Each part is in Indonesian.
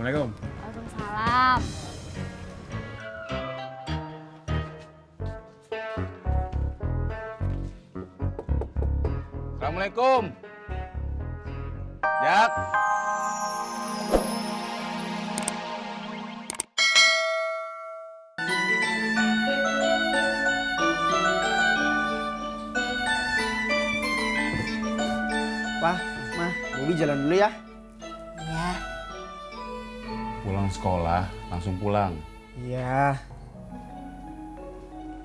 Assalamualaikum. Waalaikumsalam. Assalamualaikum. Jak. Pak, Ma, Bobi jalan dulu ya. Iya. Pulang sekolah, langsung pulang. Iya.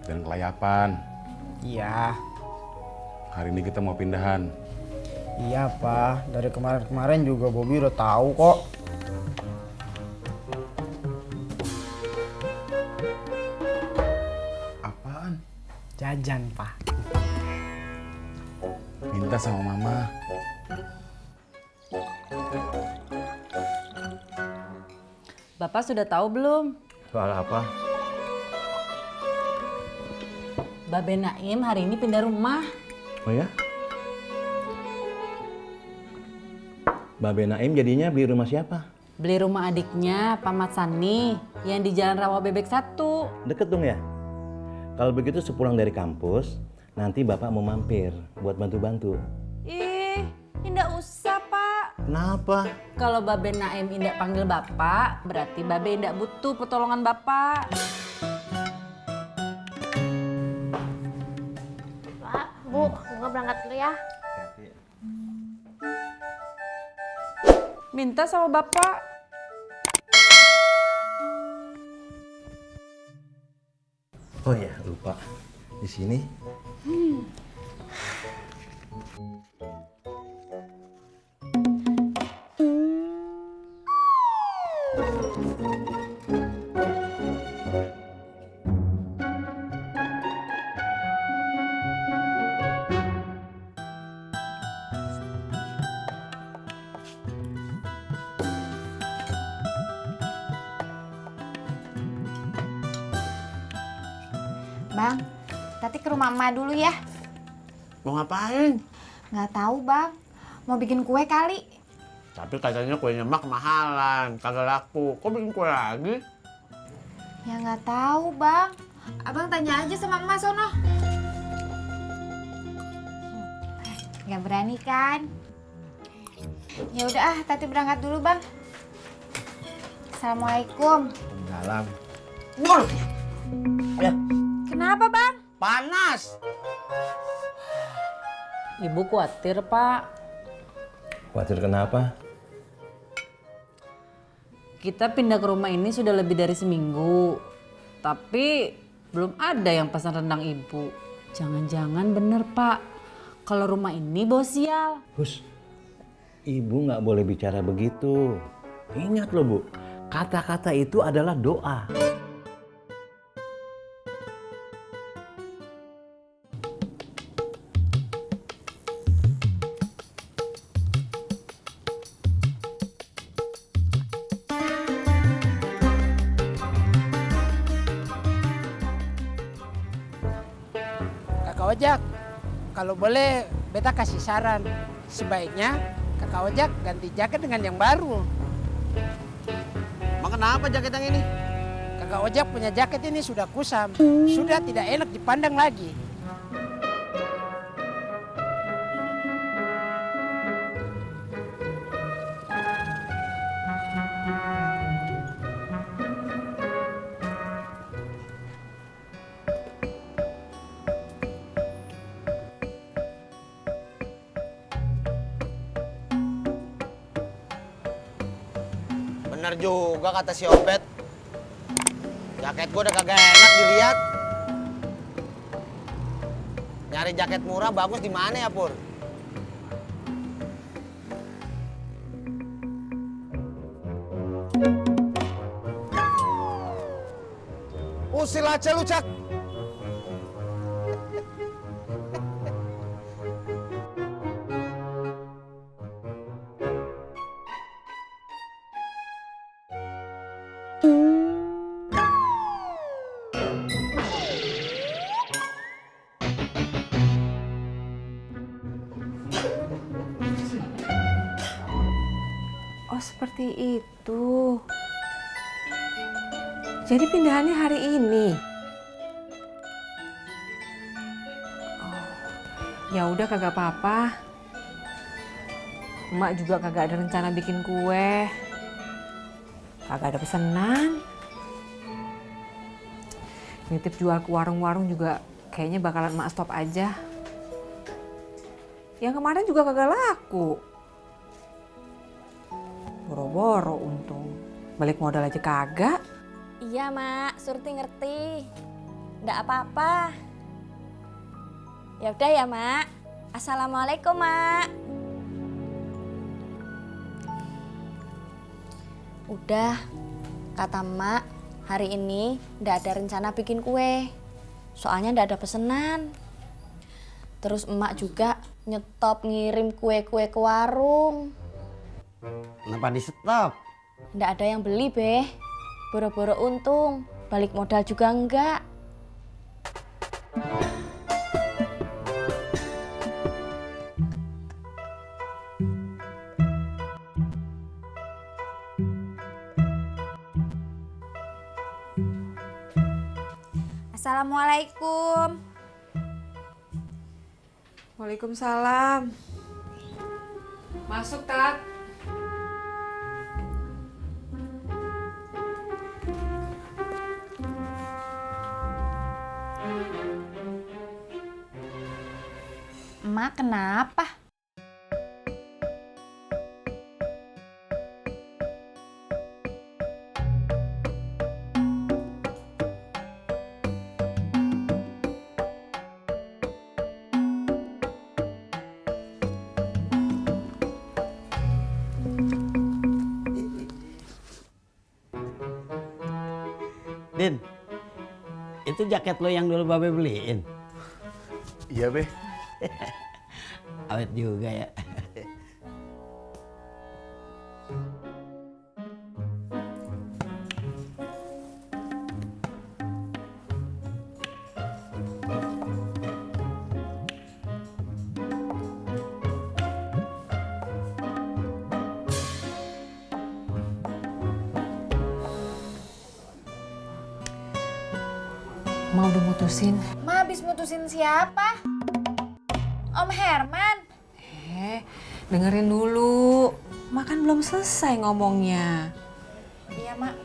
Dan kelayapan. Iya. Hari ini kita mau pindahan. Iya, Pak. Dari kemarin-kemarin juga Bobi udah tahu kok. Apaan? Jajan, Pak. Minta sama mama. Bapak sudah tahu belum? Soal apa? Babe Naim hari ini pindah rumah. Oh ya? Babe Naim jadinya beli rumah siapa? Beli rumah adiknya, Pak Mat Sani, yang di Jalan Rawa Bebek 1. Deket dong ya? Kalau begitu sepulang dari kampus, nanti bapak mau mampir buat bantu-bantu. Ih, indah usah, Pak. Kenapa? Kalau Babe Naim indah panggil Bapak, berarti Babe indah butuh pertolongan Bapak. Pak, Bu, bunga berangkat dulu ya. Minta sama Bapak. Oh ya, lupa. Di sini. Bang, Tati ke rumah emak dulu ya. Mau ngapain? Nggak tahu, Bang. Mau bikin kue kali. Tapi katanya kuenya mak kemahalan, kagak laku. Kok bikin kue lagi? Ya nggak tahu, Bang. Abang tanya aja sama emak sono. Nggak berani kan? Ya udah ah, Tati berangkat dulu, Bang. Assalamualaikum. Dalam. Wah, Kenapa, Bang? panas. Ibu khawatir, Pak. Khawatir kenapa? Kita pindah ke rumah ini sudah lebih dari seminggu. Tapi belum ada yang pesan rendang Ibu. Jangan-jangan bener, Pak. Kalau rumah ini bawa sial. Hus, ibu nggak boleh bicara begitu. Ingat loh bu, kata-kata itu adalah doa. Kakak Ojak, kalau boleh beta kasih saran. Sebaiknya Kakak Ojak ganti jaket dengan yang baru. Emang kenapa jaket yang ini? Kakak Ojak punya jaket ini sudah kusam, sudah tidak enak dipandang lagi. Bener juga kata si Opet. Jaket gua udah kagak enak dilihat. Nyari jaket murah bagus di mana ya, Pur? Usil aja lu, Cak. seperti itu. Jadi pindahannya hari ini. Oh, ya udah kagak apa-apa. Emak juga kagak ada rencana bikin kue. Kagak ada pesanan. Nitip jual ke warung-warung juga kayaknya bakalan emak stop aja. Yang kemarin juga kagak laku. Boro-boro untung. Balik modal aja kagak. Iya mak, Surti ngerti. Nggak apa-apa. Ya udah ya mak. Assalamualaikum mak. Udah, kata mak, hari ini ndak ada rencana bikin kue. Soalnya ndak ada pesenan. Terus emak juga nyetop ngirim kue-kue ke warung. Kenapa di stop? Ndak ada yang beli, Beh. Boro-boro untung, balik modal juga enggak. Assalamualaikum. Waalaikumsalam. Masuk, Tat. Emak kenapa? Din, itu jaket lo yang dulu Babe beliin. Iya, Be. Awet juga ya. Mau udah mutusin. Ma habis mutusin siapa? Om Herman. Dengerin dulu. Makan belum selesai ngomongnya. Iya, Mak.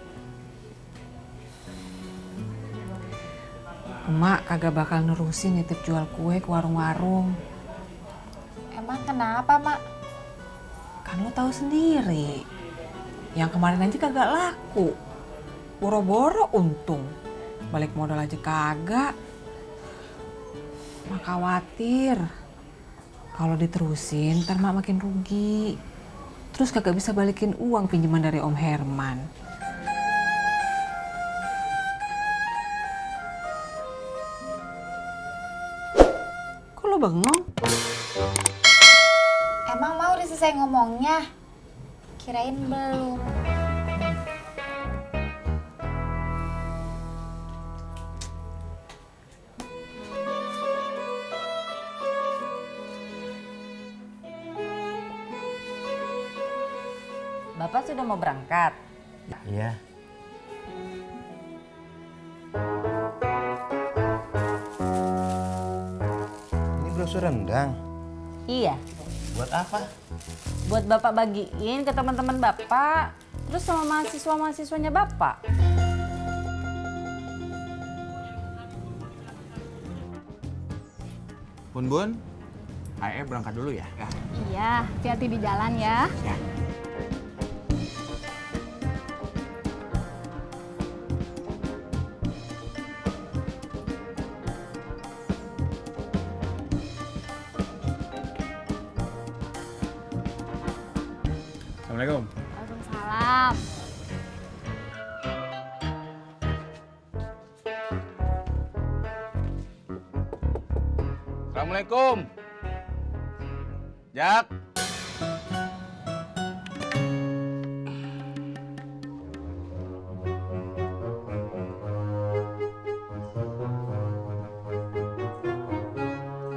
Emak kagak bakal nerusin nitip jual kue ke warung-warung. Emang kenapa, Mak? Kan lo tahu sendiri. Yang kemarin aja kagak laku. Boro-boro untung. Balik modal aja kagak. Mak khawatir. Kalau diterusin, ntar mak makin rugi. Terus kagak bisa balikin uang pinjaman dari Om Herman. Kok lo bengong? Emang mau udah selesai ngomongnya? Kirain belum. Bapak sudah mau berangkat? Iya. Ini brosur rendang. Iya. Buat apa? Buat Bapak bagiin ke teman-teman Bapak. Terus sama mahasiswa-mahasiswanya Bapak. Bun, Ae berangkat dulu ya. Iya, hati-hati di jalan ya. Assalamualaikum. Waalaikumsalam. Assalamualaikum. Jak.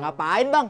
Ngapain bang?